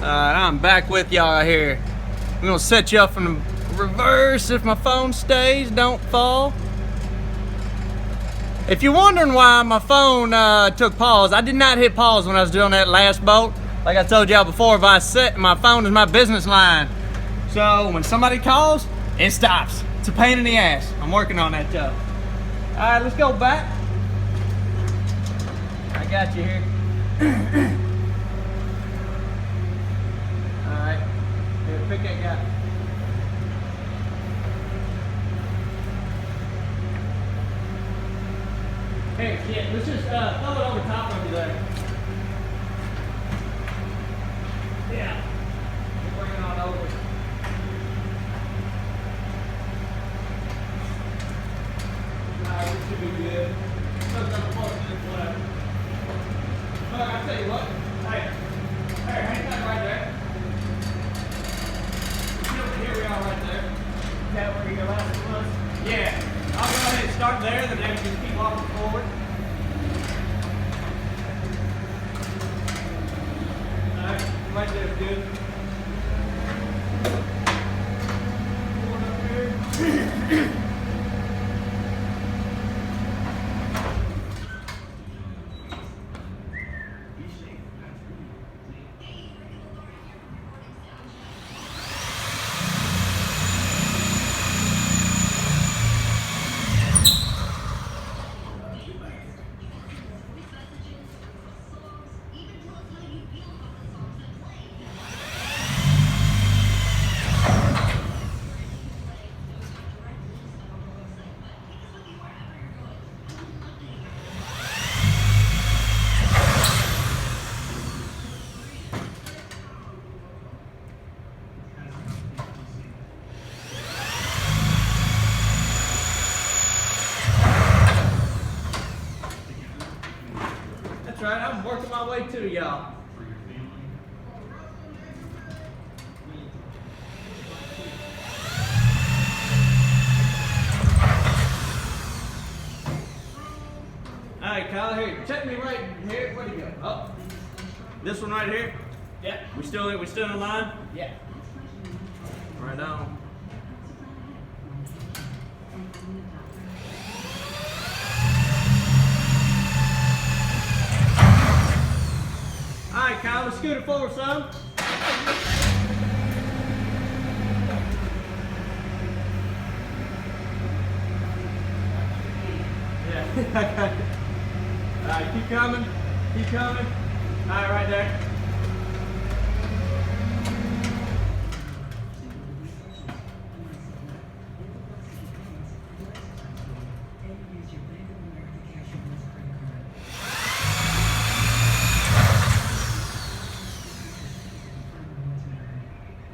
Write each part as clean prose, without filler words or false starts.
I'm back with y'all here. I'm gonna set you up from the reverse if my phone stays, don't fall. If you're wondering why my phone took pause, I did not hit pause when I was doing that last boat. Like I told y'all before, if I set my phone is my business line. So when somebody calls, it stops. It's a pain in the ass. I'm working on that though. All right, let's go back. I got you here. All right, here, pick that guy. Hey, yeah, let's just throw it over top of you there. Yeah, we'll bring it on over. Alright, this should be good. Whatever. Look, I'll tell you what. Hey, hang tight right there. Here we are right there. Is that where your last one was? Yeah. I'll go ahead and start there, then I just keep walking forward. Alright, right there's good. Going up here. Right, I'm working my way to y'all. Alright, Kyle, here, check me right here. Where'd he go? Oh, this one right here? Yeah. We still in line? Yeah. Right on. Alright, Kyle, let's scoot it forward some. Yeah, I got it. Alright, keep coming. Keep coming. Alright, right there.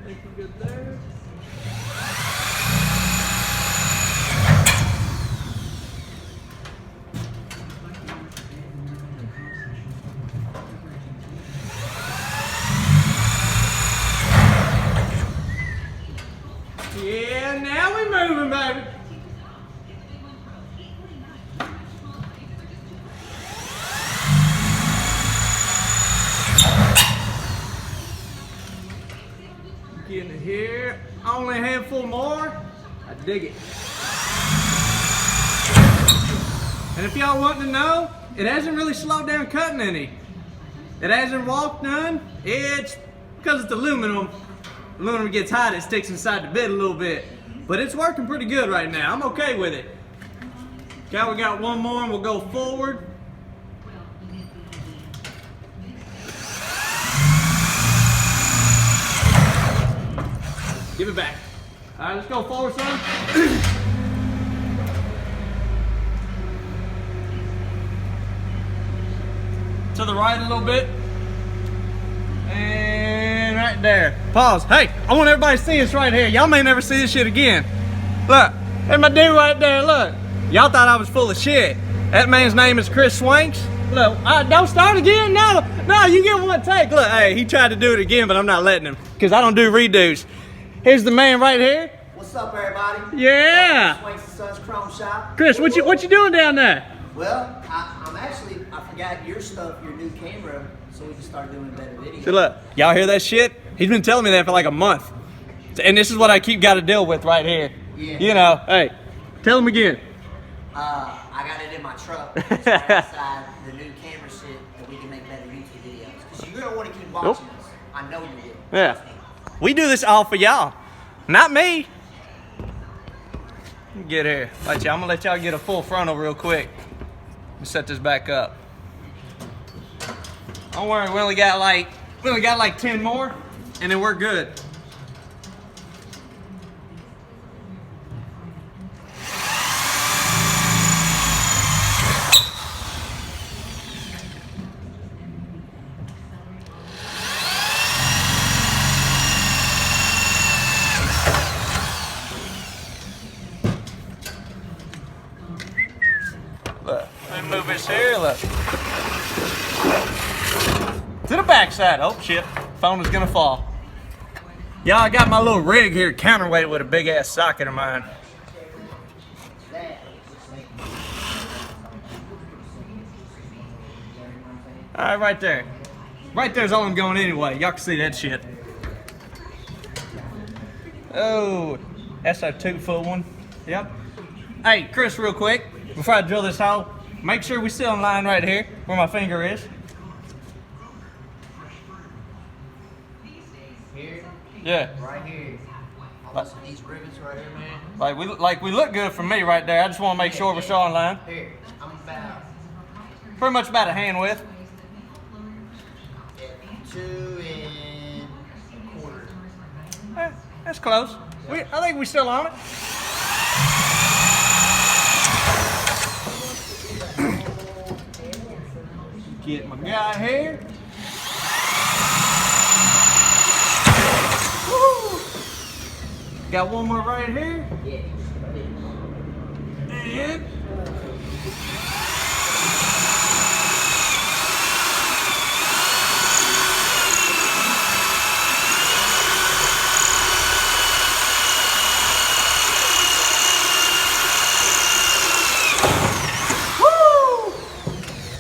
I think we're good there. Yeah, now we're moving, baby. Getting it here. Only a handful more. I dig it. And if y'all want to know, it hasn't really slowed down cutting any. It hasn't walked none. It's because it's aluminum. Aluminum gets hot, it sticks inside the bit a little bit. But it's working pretty good right now. I'm okay with it. Okay, we got one more and we'll go forward. Give it back. All right, let's go forward, son. To the right a little bit. And right there. Pause. Hey, I want everybody to see this right here. Y'all may never see this shit again. Look, there's my dude right there, look. Y'all thought I was full of shit. That man's name is Chris Swanks. Look, don't start again. No, you get one take. Look, hey, he tried to do it again, but I'm not letting him because I don't do redos. Here's the man right here. What's up, everybody? Yeah. Swanks and Sons Chrome Shop. Chris, what you doing down there? Well, I forgot your stuff, your new camera, so we can start doing better videos. So look, y'all hear that shit? He's been telling me that for like a month. And this is what I keep got to deal with right here. Yeah. You know, hey, tell him again. I got it in my truck. It's right outside the new camera shit that we can make better YouTube videos. Because you're going to want to keep watching us. I know you will. Yeah. We do this all for y'all. Not me. Get here. I'm gonna let y'all get a full frontal real quick. Let me set this back up. Don't worry, we only got like 10 more, and then we're good. Look, let me move this here, look. To the backside. Oh shit, phone is gonna fall. Y'all, I got my little rig here, counterweight with a big ass socket of mine. Alright, right there. Right there's all I'm going anyway. Y'all can see that shit. Oh, that's our 2-foot one. Yep. Hey, Chris, real quick, before I drill this hole, make sure we still in line right here, where my finger is. Here? Yeah. Right here. Listen to these rivets right here, man. Like we look good for me right there. I just want to make sure we're still in line. Here, I'm about Pretty much about a hand width. 2 1/4. That's close. I think we're still on it. Get my guy here. Woo! Got one more right here. And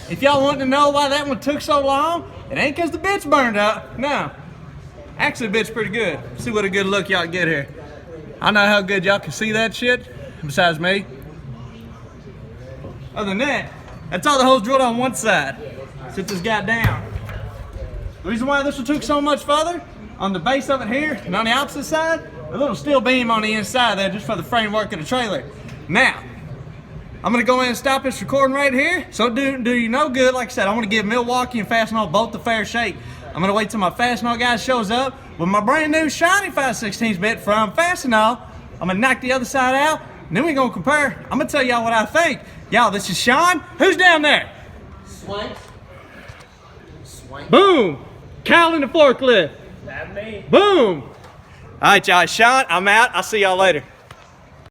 if y'all want to know why that one took so long, it ain't because the bit's burned out. No. Actually, the bit's pretty good. See what a good look y'all get here. I know how good y'all can see that shit, besides me. Other than that, that's all the holes drilled on one side. Sit this guy down. The reason why this one took so much further, on the base of it here, and on the opposite side, a little steel beam on the inside there just for the framework of the trailer. Now, I'm gonna go in and stop this recording right here. So do you no good. Like I said, I want to give Milwaukee and Fastenal both the fair shake. I'm gonna wait till my Fastenal guy shows up with my brand new shiny 5/16 bit from Fastenal. I'm gonna knock the other side out, and then we're gonna compare. I'm gonna tell y'all what I think. Y'all, this is Sean. Who's down there? Swanks. Swanks. Boom. Kyle in the forklift. That's me. Boom. All right, y'all. Sean, I'm out. I'll see y'all later.